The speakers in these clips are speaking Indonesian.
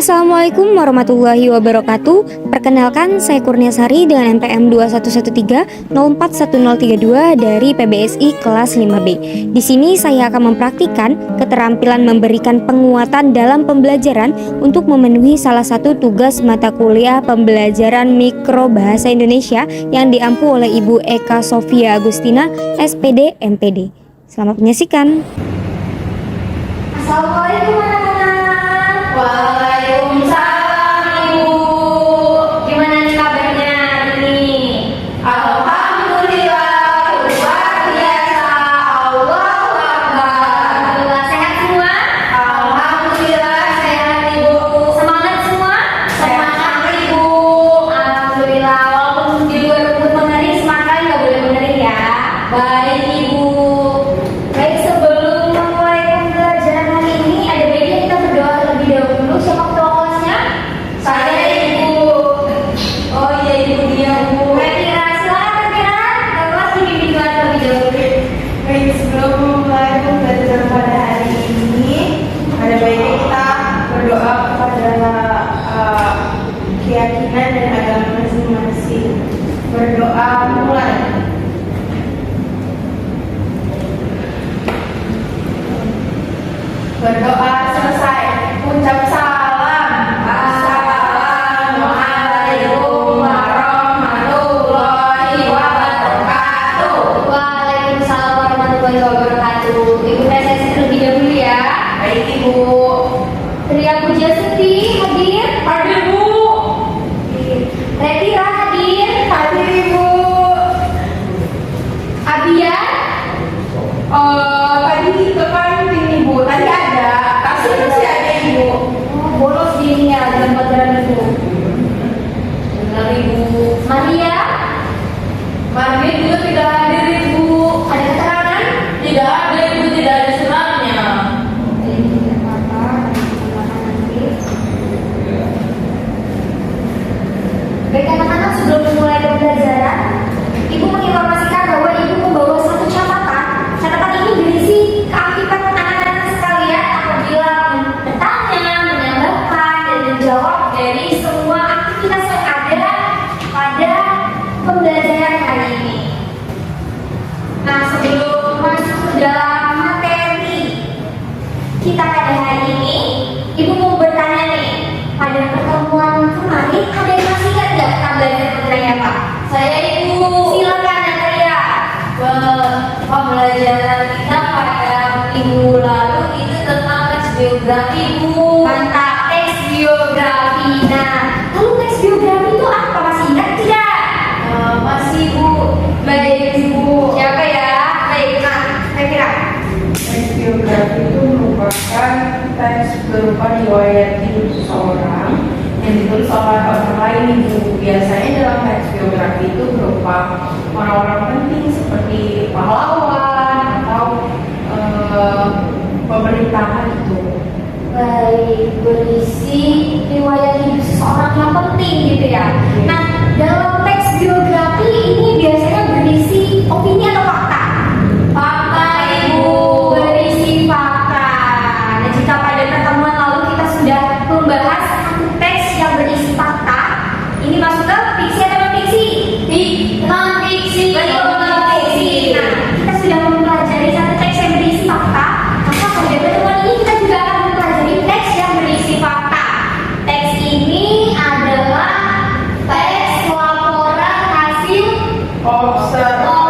Assalamualaikum warahmatullahi wabarakatuh. Perkenalkan, saya Kurniasari dengan NPM 2113-041032 dari PBSI kelas 5B. Di sini saya akan mempraktikkan keterampilan memberikan penguatan dalam pembelajaran untuk memenuhi salah satu tugas mata kuliah pembelajaran mikrobahasa Indonesia yang diampu oleh Ibu Eka Sofia Agustina, SPD, MPD. Selamat menyaksikan. Assalamualaikum anak-anak. Waalaikumsalam Ibu. Gimana nih kabarnya hari ini? Alhamdulillah, luar biasa. Allahu Akbar. Alhamdulillah sehat semua? Alhamdulillah sehat Ibu. Semangat semua? Semangat Ibu. Alhamdulillah. Walaupun di luar rumput mengering, semangat nggak boleh mengering ya. Baik Ibu. Baik, sebelum memulai pembelajaran hari ini, ada baiknya kita berdoa terlebih dahulu. Siapa ketua kelasnya? Saya Ibu. Oh iya Ibu, dia Bu. Retira, silakan Retira. Ke kelas dibimbing doa terlebih dahulu. Baik, sebelum memulai pembelajaran pada hari ini, ada baiknya kita berdoa kepada keyakinan dan agama masing-masing. Berdoa mulai. Berdoa selesai. Ucap salam. Assalamualaikum warahmatullahi wabarakatuh. Waalaikumsalam warahmatullahi wabarakatuh. Ibu presentasi terlebih dahulu ya. Baik Ibu. Ria Pujastuti hadir. Hadir Bu. Retira hadir. Hadir Ibu. Abia. Tadi di depan ini Bu. Tadi ada. Tapi masih ada Ibu. Bolos di ya dalam pelajaran itu. Benar Ibu. Maria. Maria juga tidak hadir Ibu. Ada keterangan? Tidak ada Ibu, tidak ada suratnya. Tidak apa-apa. Nanti. Baik anak-anak, sebelum memulai pembelajaran, Ibu menginformasikan bahwa Ibu membawa satu catatan. Catatan ini berisi keaktifan anak-anak sekalian apabila bertanya, menambahkan, dan menjawab dari semua aktivitas yang ada pada pembelajaran hari ini. Nah, sebelum masuk ke dalam materi kita pada hari ini, Ibu mau bertanya nih, pada pertemuan kemarin ada yang masih ingat nggak kita belajar mengenai apa? Saya Ibu. Silakan Natalia. Pembelajaran kita pada minggu lalu itu tentang teks biografi Bu. Mantap, teks biografi. Nah, lalu teks biografi itu apa? Masih ingat tidak? Masih Bu. Baik, Bu. Siapa ya? Baik, nah, saya kira. Teks biografi itu merupakan teks berupa riwayat hidup seseorang yang ditulis oleh orang lain Ibu. Biasanya dalam teks biografi itu berupa orang-orang penting seperti pahlawan atau pemerintahan itu. Baik, berisi riwayat hidup seseorang yang penting gitu ya. Nah, dalam teks biografi ini biasanya berisi opini atau fakta? Fakta Ibu. Berisi fakta. Nah, jika pada pertemuan lalu kita sudah membahas satu teks yang berisi fakta, ini masuk ke fiksi atau non fiksi? Non fiksi. Betul, non fiksi. Nah, kita sudah mempelajari satu teks yang berisi fakta, maka pada pertemuan ini kita juga akan mempelajari teks yang berisi fakta. Teks ini adalah teks laporan hasil Observasi.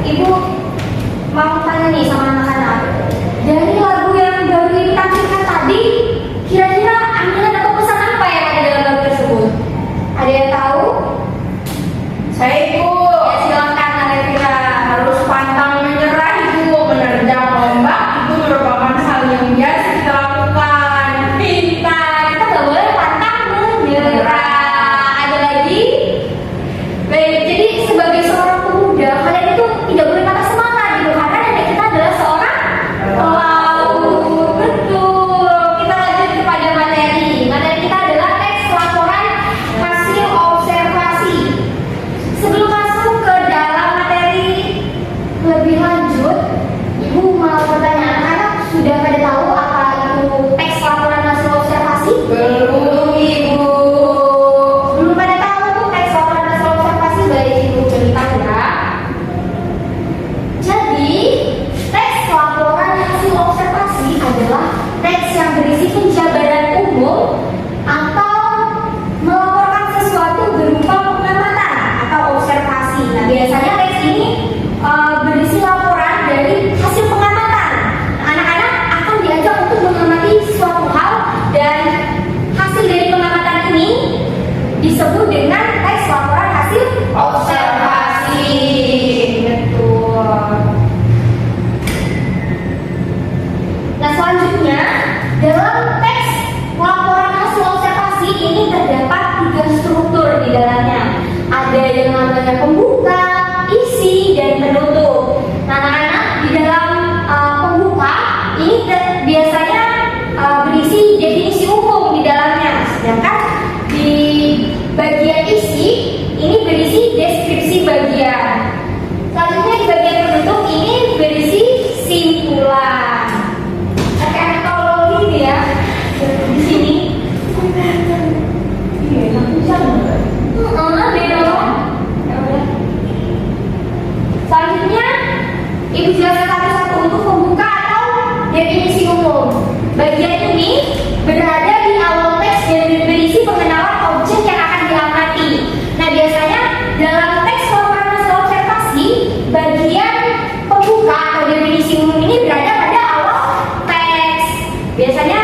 Ibu mau tanya nih sama anak-anak. Dari lagu yang baru ditampilkan tadi, kira-kira ambilan atau pesan apa yang ada dalam lagu tersebut? Ada yang tahu? Saya Ibu. Ya silakan Alevira. Harus pantang menyerah Ibu, menerjang ombak itu merupakan hal yang biasa kita lakukan. Pintar, kita nggak boleh pantang menyerah. Ada lagi? Baik, jadi sebagai seorang pemuda, kalian itu tidak boleh patah semangat gitu, karena nenek kita adalah seorang pelaut. Betul. Kita lanjut kepada materi. Materi kita adalah teks laporan hasil observasi. Sebelum masuk ke dalam materi lebih lanjut, Ibu mau bertanya, anak-anak sudah pada tahu apa itu teks laporan hasil observasi? Belum Ibu. Belum pada tahu tuh teks laporan hasil observasi, baik Ibu cerita ya. Jadi, teks laporan hasil observasi adalah teks yang berisi penjabaran umum atau melaporkan sesuatu berupa pengamatan atau observasi. Nah, biasanya teks ini berisi laporan dari hasil pengamatan. Nah, anak-anak akan diajak untuk mengamati suatu hal dan hasil dari pengamatan ini disebut dengan teks laporan hasil observasi. Betul. Nah, selanjutnya dalam teks laporan hasil observasi ini terdapat 3 struktur di dalamnya. Ada yang namanya pembuka, isi, dan penutup. Nah, anak-anak, di dalam pembuka ini biasanya berisi definisi umum di dalamnya, sedangkan di bagian isi ini berisi deskripsi bagian. Selanjutnya di bagian penutup ini berisi simpulan. Kayak metodologi gitu ya di sini. Iya, nanti bisa nggak? Beda loh. Ya udah. Selanjutnya Ibu jelaskan satu-satu untuk pembuka atau definisi umum. Bagian ini berada di awal teks dan berisi pengenalan objek yang akan diamati. Nah, biasanya dalam teks laporan hasil observasi, bagian pembuka atau definisi umum ini berada pada awal teks. Biasanya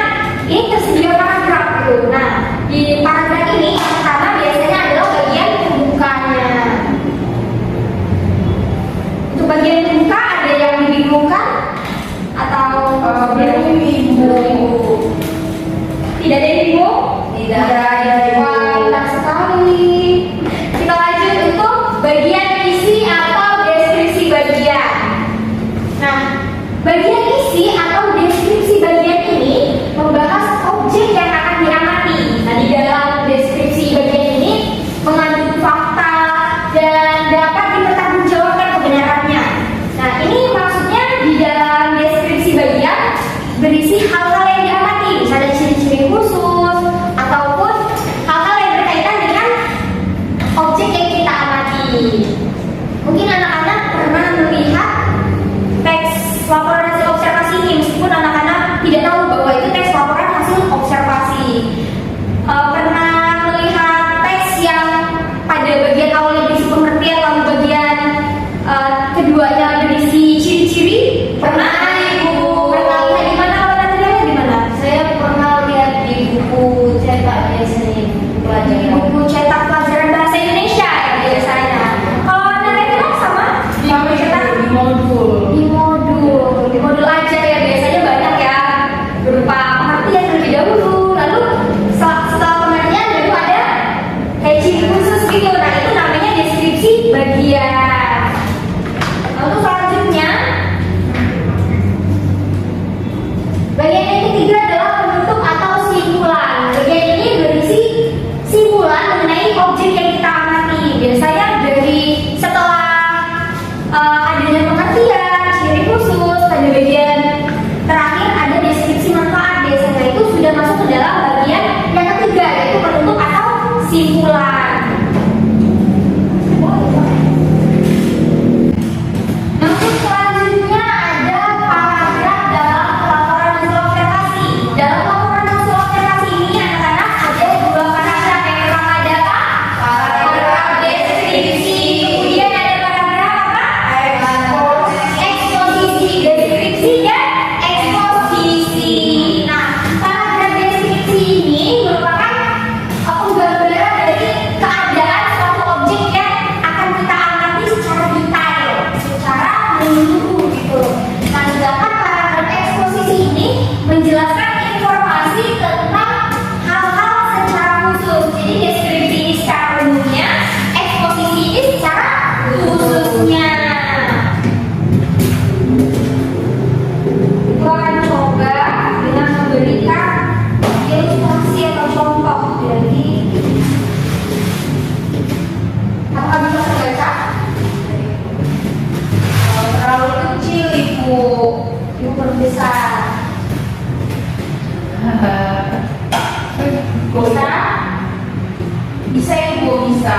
ini tersedia paragraf gitu. Nah, di paragraf ini yang pertama biasanya adalah bagian pembukanya. Untuk bagian pembuka ada yang dibingungkan atau Belum Ibu. tidak ada yang bingung? Tidak ada, Ibu. Wah, pintar sekali. Kita lanjut untuk bagian isi atau deskripsi bagian. Nah, bagian isi atau deskripsi bagian ini membahas objek yang akan diamati. Nah, di dalam deskripsi bagian ini mengandung fakta dan dapat dipertanggungjawabkan kebenarannya. Nah, ini maksudnya di dalam deskripsi bagian berisi hal-hal yang diamati, misalnya ciri-ciri khusus ataupun hal-hal yang berkaitan dengan objek yang kita amati. Mungkin anak-anak pernah melihat teks laporan hasil observasi ini, meskipun anak-anak tidak tahu bahwa itu teks laporan hasil observasi. Pernah melihat teks yang pada bagian awalnya berisi pengertian, lalu bagian keduanya berisi ciri-ciri? Pernah Ibu? Pernah lihat di mana? Kalau nanti lihat di mana? Saya pernah lihat di buku cetak biasanya Ibu, Di pelajaran. buku cetak pelajaran bahasa Indonesia ya biasanya. Kalau Anda lihat sama di buku cetak Di modul. di modul aja ya, biasanya banyak ya, berupa pengertian terlebih dahulu, lalu setelah pengertian baru ada kayak ciri khusus gitu. Nah, itu namanya deskripsi bagian. Lalu selanjutnya bagian yang ketiga adalah penutup atau simpulan. Bagian ini berisi simpulan mengenai objek yang kita amati. Biasanya dari setelah adanya pengertian, dulu gitu. Nah, sedangkan paragraf eksposisi ini menjelaskan informasi tentang hal-hal secara khusus. Jadi deskripsi ini secara umumnya, eksposisi ini secara khususnya. Aku akan coba dengan memberikan ilustrasi atau contoh dari apakah bisa terbaca? Terlalu kecil ibu. Ibu berbesar. Bisa? Bisa ibu, bisa.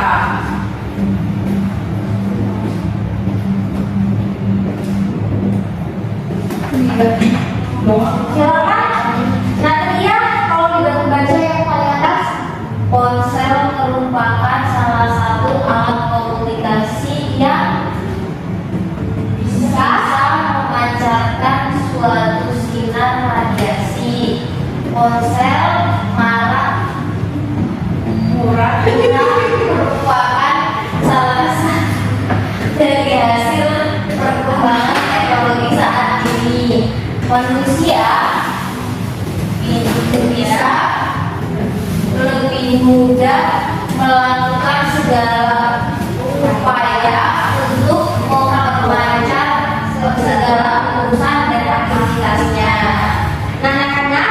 Silakan. Natalia, kalau dibaca yang paling atas, Ponsel merupakan salah satu alat komunikasi yang bisa memancarkan suatu sinar radiasi. Ponsel Murah. merupakan salah satu dari hasil perkembangan teknologi saat ini. Manusia bisa lebih mudah melakukan segala upaya untuk memperlancar segala urusan dan aktivitasnya. nah anak-anak,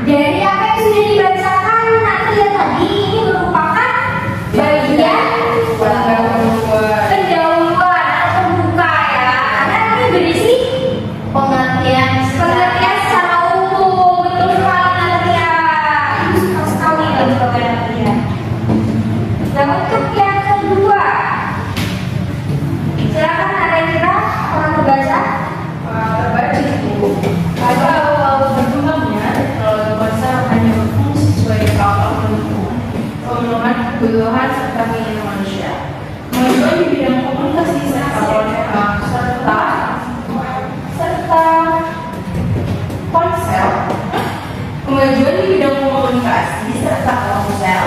dari apa yang sudah dibacakan Natalia tadi, ini merupakan bagian pendahuluan atau pembuka ya. Karena ini berisi Pengertian pengertian secara umum. Betul sekali Natalia. Ibu suka sekali kalau program Natalia. Nah, untuk yang kedua, silakan Natalia, orang membaca. Terbaca ibu. Pada awal berkembangnya teknologi ponsel hanya berfungsi sebagai alat pemenuhan kebutuhan serta keinginan manusia. Kemajuan di bidang komunikasi serta ponsel. Kemajuan di bidang komunikasi serta ponsel.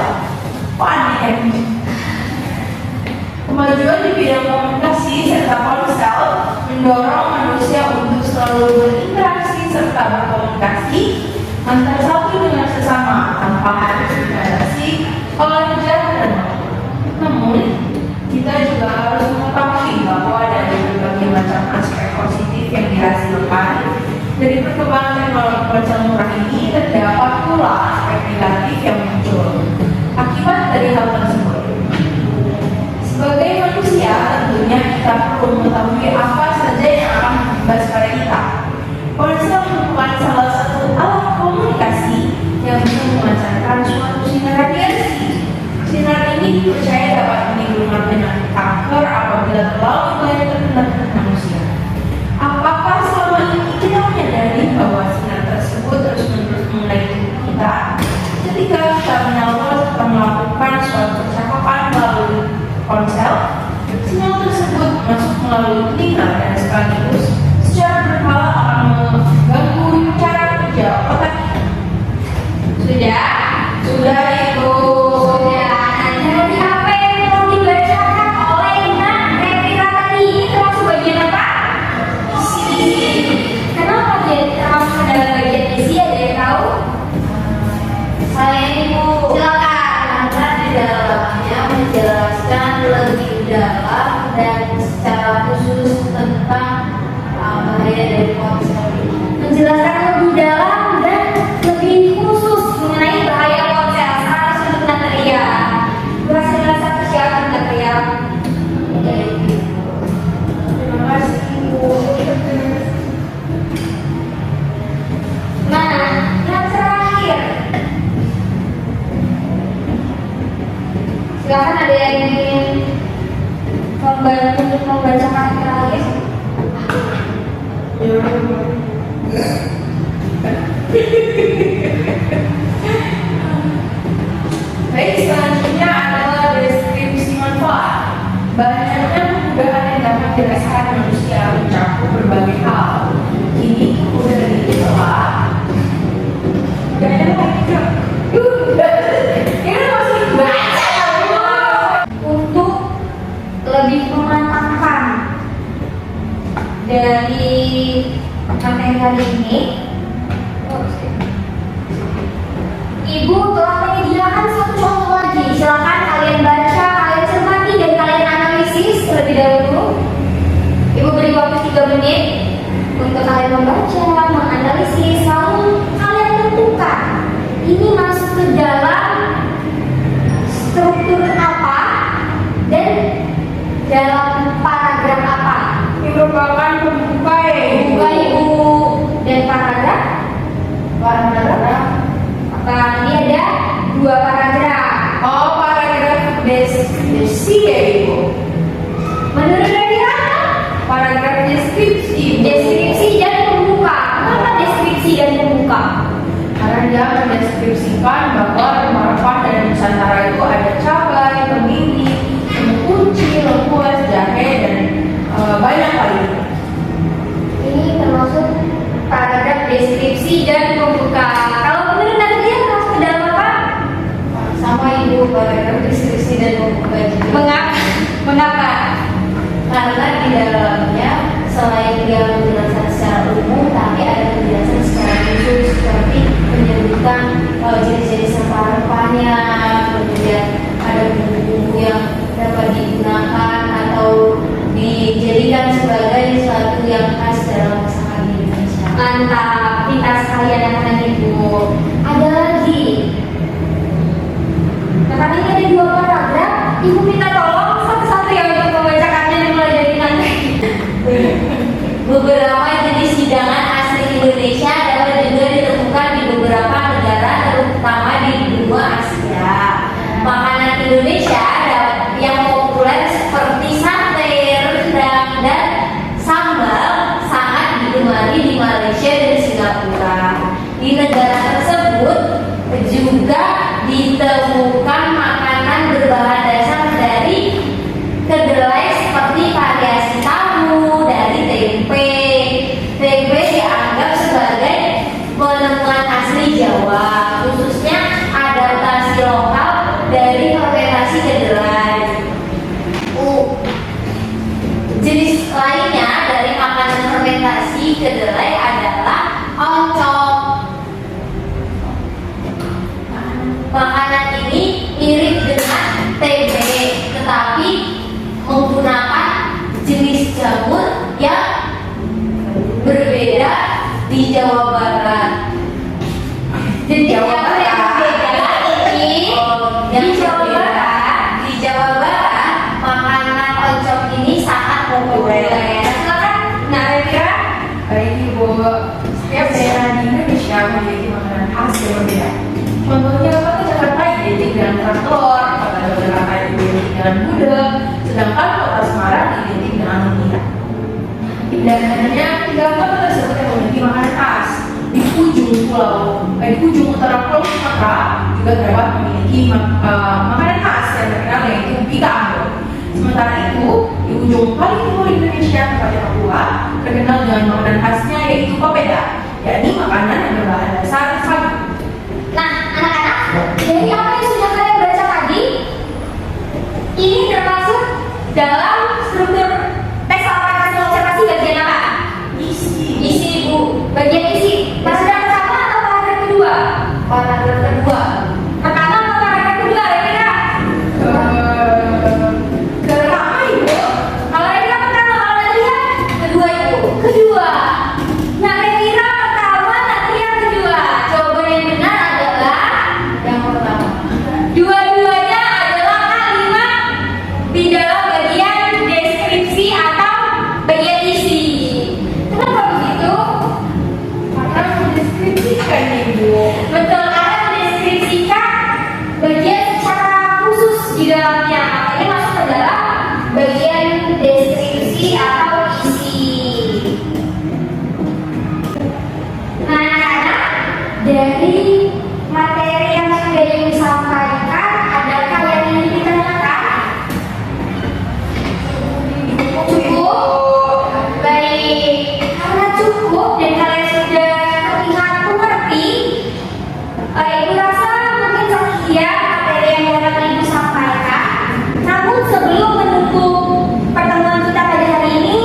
Kemajuan di bidang komunikasi serta ponsel mendorong manusia untuk selalu berinteraksi serta berkomunikasi antara satu dengan sesama tanpa harus dibatasi oleh jarak dan waktu. Namun, kita juga harus mengetahui bahwa ada berbagai macam aspek positif yang dihasilkan dari perkembangan teknologi ponsel murah ini. Terdapat pula aspek negatif yang muncul akibat dari hal tersebut. Sebagai manusia, tentunya kita perlu mengetahui apa saja yang akan berimbas pada kita. Ponsel merupakan salah satu alat komunikasi yang bisa memancarkan suatu sinar radiasi. Sinar ini dipercaya dapat menimbulkan penyakit kanker apabila terlalu banyak terkena manusia. Apakah selama ini kita menyadari bahwa sinar tersebut terus-menerus mengenai tubuh kita? Ketika kita menelpon atau melakukan suatu percakapan melalui ponsel, sinyal tersebut masuk melalui telinga dan sekaligus secara berkala akan mengganggu cara kerja otak kita. Sudah ibu. Dari apa yang telah dibacakan oleh Natalia tadi, ini termasuk bagian apa? Isi. Kenapa dia termasuk dalam bagian isi? Ada yang tahu? saya ibu silakan karena di dalamnya menjelaskan lebih dalam dan secara khusus tentang bahaya dari ponsel ini. Menjelaskan lebih dalam dan lebih khusus mengenai bahaya ponsel. Sekarang untuk Natalia. Berhasil satu siapa Natalia? Terima kasih ibu. Nah, yang terakhir. Silakan ada yang ingin membantu untuk membacakan yang terakhir. Baik, selanjutnya adalah deskripsi manfaat. Banyaknya kemudahan yang dapat dirasakan manusia mencakup berbagai hal. Ini udah ditelah. Ini masih baca Untuk lebih memantapkan dan dari materi hari ini, Ibu telah menyediakan satu contoh lagi. Silakan kalian baca, kalian cermati, dan kalian analisis terlebih dahulu. Ibu beri waktu 3 menit untuk kalian membaca, menganalisis, lalu kalian tentukan ini masuk ke dalam struktur apa dan dalam paragraf apa. Ini merupakan pembuka ya, Buka Ibu dan paragraf. Ini ada 2 paragraf. Oh, paragraf deskripsi ya Ibu. Menurut Radira, Paragraf deskripsi Ibu. deskripsi dan pembuka. Kenapa deskripsi dan pembuka? Karena dia mendeskripsikan bahwa rempah-rempah dari Nusantara itu ada cabai, kemiri, kunci, lengkuas, jahe, dan banyak lagi. Ini termasuk paragraf deskripsi dan pembuka. Kalau menurut Radira termasuk ke dalam apa? Sama Ibu, paragraf deskripsi dan pembuka juga. Mengapa? Karena di dalamnya selain dia menjelaskan secara umum, tapi ada penjelasan secara khusus seperti menyebutkan jenis-jenis rempah-rempahnya, kemudian ada bumbu-bumbu yang dapat digunakan atau dijadikan sebagai sesuatu yang khas dalam masakan di Indonesia. Mantap, pintar sekali anak-anak Ibu. Ada lagi. Nah, karena ini ada 2 paragraf, Ibu minta tolong satu-satu ya untuk membacakannya dimulai dari nanti. Beberapa jenis hidangan asli Indonesia dapat juga ditemukan di beberapa negara, terutama di benua Asia. Makanan Indonesia yang populer seperti sate, rendang, dan sambal sangat digemari di Malaysia dan Singapura. Di negara tersebut juga ditemukan makanan berbahan dasar dari kedelai seperti variasi tahu dari tempe. Tempe dianggap sebagai penemuan asli Jawa, khususnya adaptasi lokal dari fermentasi kedelai. Jenis lainnya dari makanan fermentasi kedelai adalah oncom. Makanan ini mirip dengan tempe, tetapi menggunakan jenis jamur yang berbeda di Jawa Barat. Jenis Jawa jamur yang berbeda ini yang Di Jawa berbeda. Barat. Di Jawa Barat, makanan oncom ini sangat populer. Silakan, nah Radira. Baik Ibu, setiap daerah di Indonesia memiliki makanan khas yang berbeda. Contohnya kota Jakarta identik dengan traktor, kota Jakarta identik dengan gudeg, sedangkan kota Semarang identik dengan lumpia. Dan hanya 3 kota tersebut yang memiliki makanan khas. Di ujung utara Pulau Sumatera juga terdapat memiliki makanan khas yang terkenal yaitu pika ambon. Sementara itu, di ujung paling timur Indonesia, tepatnya Papua, terkenal dengan makanan khasnya yaitu papeda, yakni makanan yang berbahan dasar sagu. Nah, anak-anak, dari apa yang sudah kalian baca tadi, ini termasuk dalam struktur teks aplikasi observasi bagian apa? Isi, Bu. Bagian isi. Paragraf pertama atau paragraf kedua? Paragraf kedua. Pertama atau paragraf kedua, Radira? Pertama Ibu. Kalau Radira pertama, kalau Nadia? Kedua Ibu. Kedua. Nah, Radira pertama, Nadia kedua. Jawaban yang benar adalah Yang pertama. dua-duanya adalah kalimat di dalam bagian deskripsi atau bagian isi. Kenapa begitu? Karena mendeskripsikan Ibu. Betul, karena mendeskripsikan bagian secara khusus di dalamnya. Ini masuk ke dalam bagian deskripsi atau isi. Nah, anak-anak, dari materi yang sudah disampaikan, adakah yang ingin ditanyakan? Cukup? Baik, karena cukup dan kalian sudah terlihat mengerti, Ibu rasa mungkin sekian materi yang dapat Ibu sampaikan. Namun sebelum menutup pertemuan kita pada hari ini,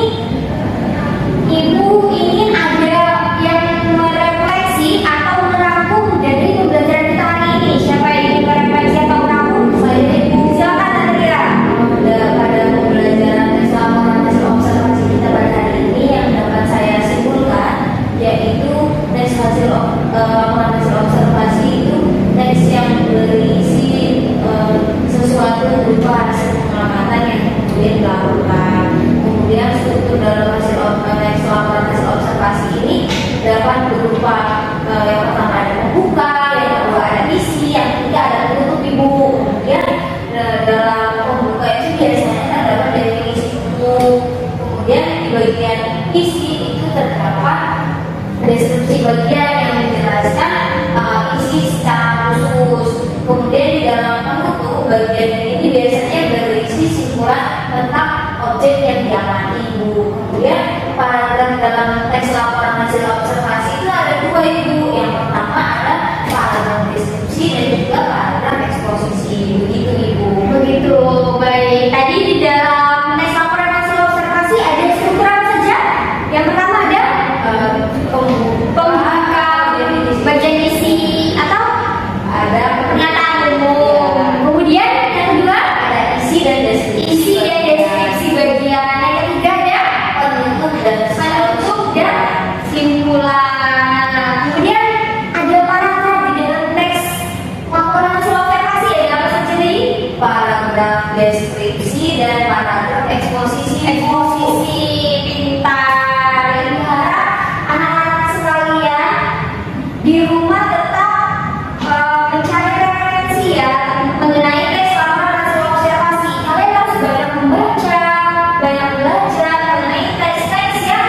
deskripsi bagian yang menjelaskan isi secara khusus. Kemudian di dalam penutup bagian ini biasanya berisi simpulan tentang objek yang diamati Ibu. Kemudian paragraf dalam teks laporan hasil observasi itu ada dua Ibu. Yang pertama ada paragraf deskripsi dan juga paragraf eksposisi. Begitu Ibu. Begitu, baik. Tadi di dalam teks laporan hasil observasi ada struktur apa saja? Yang pertama ada pembuka, bagian isi atau Ada pernyataan umum. Kemudian yang kedua ada isi dan deskripsi. isi dan deskripsi bagian. Yang ketiga ada Penutup dan penutup dan simpulan. Kemudian ada paragraf di dalam teks laporan hasil observasi. Ada apa saja nih? paragraf deskripsi dan paragraf eksposisi. Eksposisi pintar. Ibu harap anak-anak sekalian di rumah tetap mencari referensi ya mengenai teks laporan hasil observasi. Kalian harus banyak membaca, banyak belajar mengenai teks-teks yang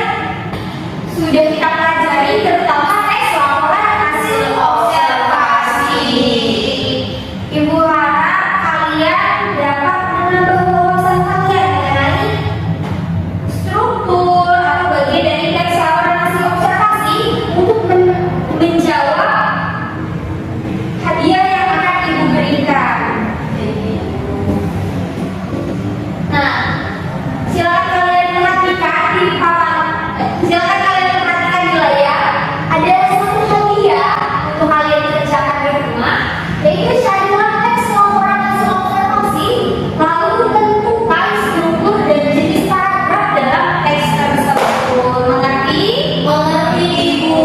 sudah kita pelajari, terutama teks laporan hasil observasi. Ibu harap kalian dapat menambah wawasan kalian mengenai struktur atau bagian dari teks laporan hasil observasi untuk menjawab hadiah yang akan ibu berikan. Nah, silakan kalian perhatikan di papan. Silakan kalian perhatikan di layar. Ada satu hadiah untuk kalian kerjakan di rumah, yaitu carilah teks laporan hasil observasi, lalu tentukan struktur dan jenis paragraf dalam teks tersebut. Mengerti? Mengerti Ibu.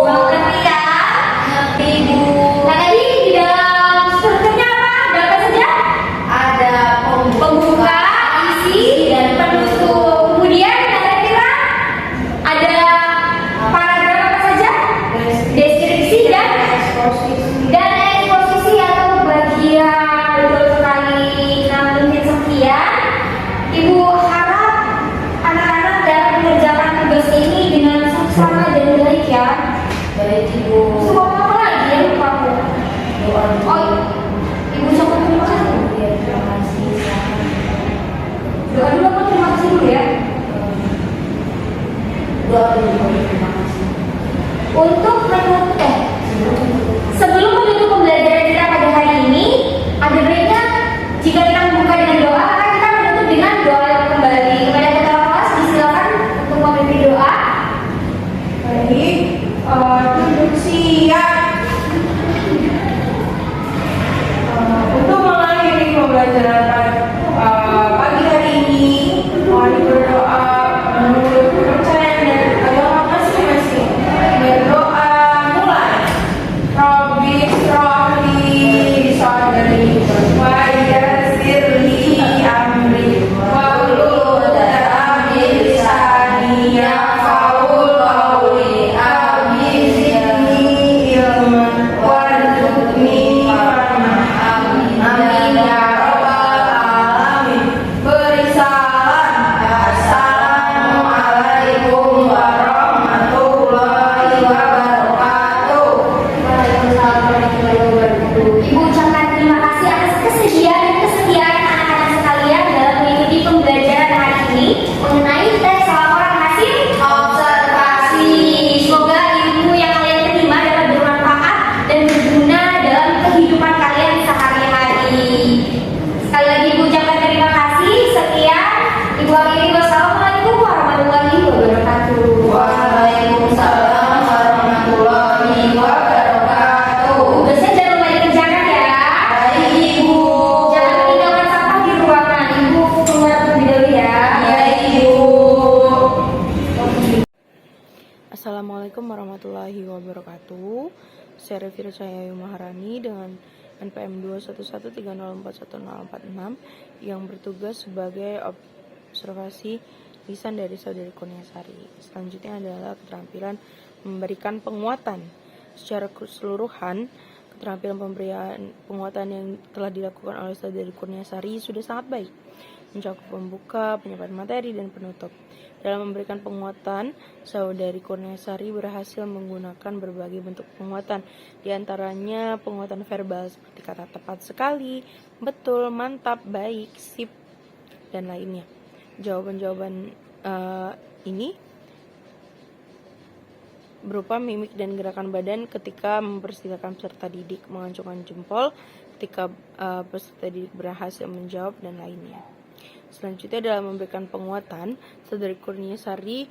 Mengerti ya? Mengerti Ibu. Nah, tadi di dalam strukturnya apa? Ada apa saja? Ada Pembuka, isi, dan penutup. Kemudian kira-kira ada paragraf apa saja? Deskripsi dan eksposisi atau bagian. Betul sekali. Nah, mungkin sekian. Ibu harap anak-anak dapat mengerjakan tugas ini dengan seksama dan baik ya. Baik Ibu. Semua apa lagi yang lupa aku? Doa dulu. Oh, ibu sama terima kasih. Ya, terima kasih. Silakan. Doa dulu aku terima kasih dulu ya. Doa dulu. Terima kasih. Untuk menutup, sebelum menutup pembelajaran kita pada hari ini, ada baiknya jika kita membuka dengan doa, maka kita menutup dengan doa kembali. Kepada ketua kelas, disilakan untuk memimpin doa. Baik, duduk siap. Untuk mengakhiri pembelajaran pagi hari ini, mari berdoa menurut kepercayaan dan agama masing-masing. Berdoa mulai. Rabbi shrahli sadri wa yassirli amri wahlul 'uqdatam min lisani yafqahu qawli. Amin ilman warzuqni fahman. Amin ya rabbal alamin. Beri salam. Assalamualaikum warahmatullahi wabarakatuh. Ibu ucapkan terima kasih atas kesediaan anak-anak sekalian dalam mengikuti pembelajaran hari ini mengenai teks laporan hasil observasi. Semoga ilmu yang kalian terima dapat bermanfaat dan berguna dalam kehidupan kalian sehari-hari. Sekali lagi ibu ucapkan terima kasih. Sekian, ibu akhiri. Wassalamualaikum warahmatullahi wabarakatuh. Waalaikumsalam warahmatullahi wabarakatuh. Tugasnya jangan lupa dikerjakan ya. Baik Ibu. Jangan meninggalkan sampah di ruangan. Ibu keluar terlebih dahulu ya. Baik Ibu. Assalamualaikum warahmatullahi wabarakatuh. Saya Revi Cahayu Maharani dengan NPM 211304146 yang bertugas sebagai observasi lisan dari Saudari Kurniasari. Selanjutnya adalah keterampilan memberikan penguatan. Secara keseluruhan, keterampilan pemberian penguatan yang telah dilakukan oleh Saudari Kurniasari sudah sangat baik, mencakup pembuka, penyampaian materi, dan penutup. Dalam memberikan penguatan, Saudari Kurniasari berhasil menggunakan berbagai bentuk penguatan, di antaranya penguatan verbal seperti kata tepat sekali, betul, mantap, baik, sip, dan lainnya. Jawaban-jawaban ini berupa mimik dan gerakan badan ketika mempersilahkan peserta didik mengacungkan jempol ketika peserta didik berhasil menjawab, dan lainnya. Selanjutnya, dalam memberikan penguatan, Saudari Kurniasari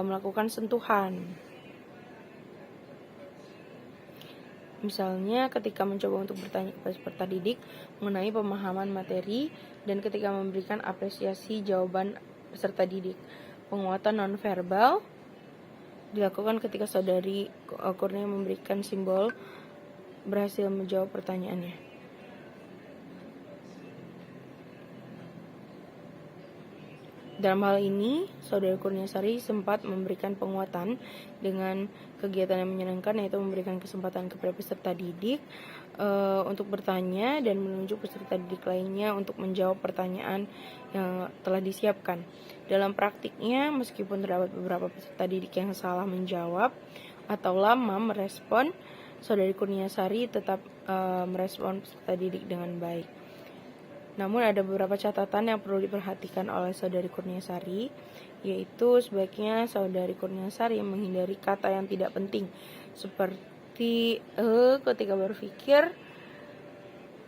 melakukan sentuhan. Misalnya ketika mencoba untuk bertanya kepada peserta didik mengenai pemahaman materi, dan ketika memberikan apresiasi jawaban peserta didik. Penguatan nonverbal dilakukan ketika Saudari Kurnia memberikan simbol berhasil menjawab pertanyaannya. Dalam hal ini, Saudari Kurniasari sempat memberikan penguatan dengan kegiatan yang menyenangkan, yaitu memberikan kesempatan kepada peserta didik untuk bertanya dan menunjuk peserta didik lainnya untuk menjawab pertanyaan yang telah disiapkan. Dalam praktiknya, meskipun terdapat beberapa peserta didik yang salah menjawab atau lama merespon, Saudari Kurniasari tetap merespon peserta didik dengan baik. Namun ada beberapa catatan yang perlu diperhatikan oleh Saudari Kurniasari, yaitu sebaiknya Saudari Kurniasari menghindari kata yang tidak penting, seperti ketika berpikir.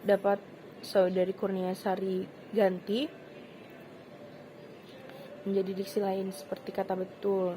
Dapat Saudari Kurniasari ganti menjadi diksi lain seperti kata betul.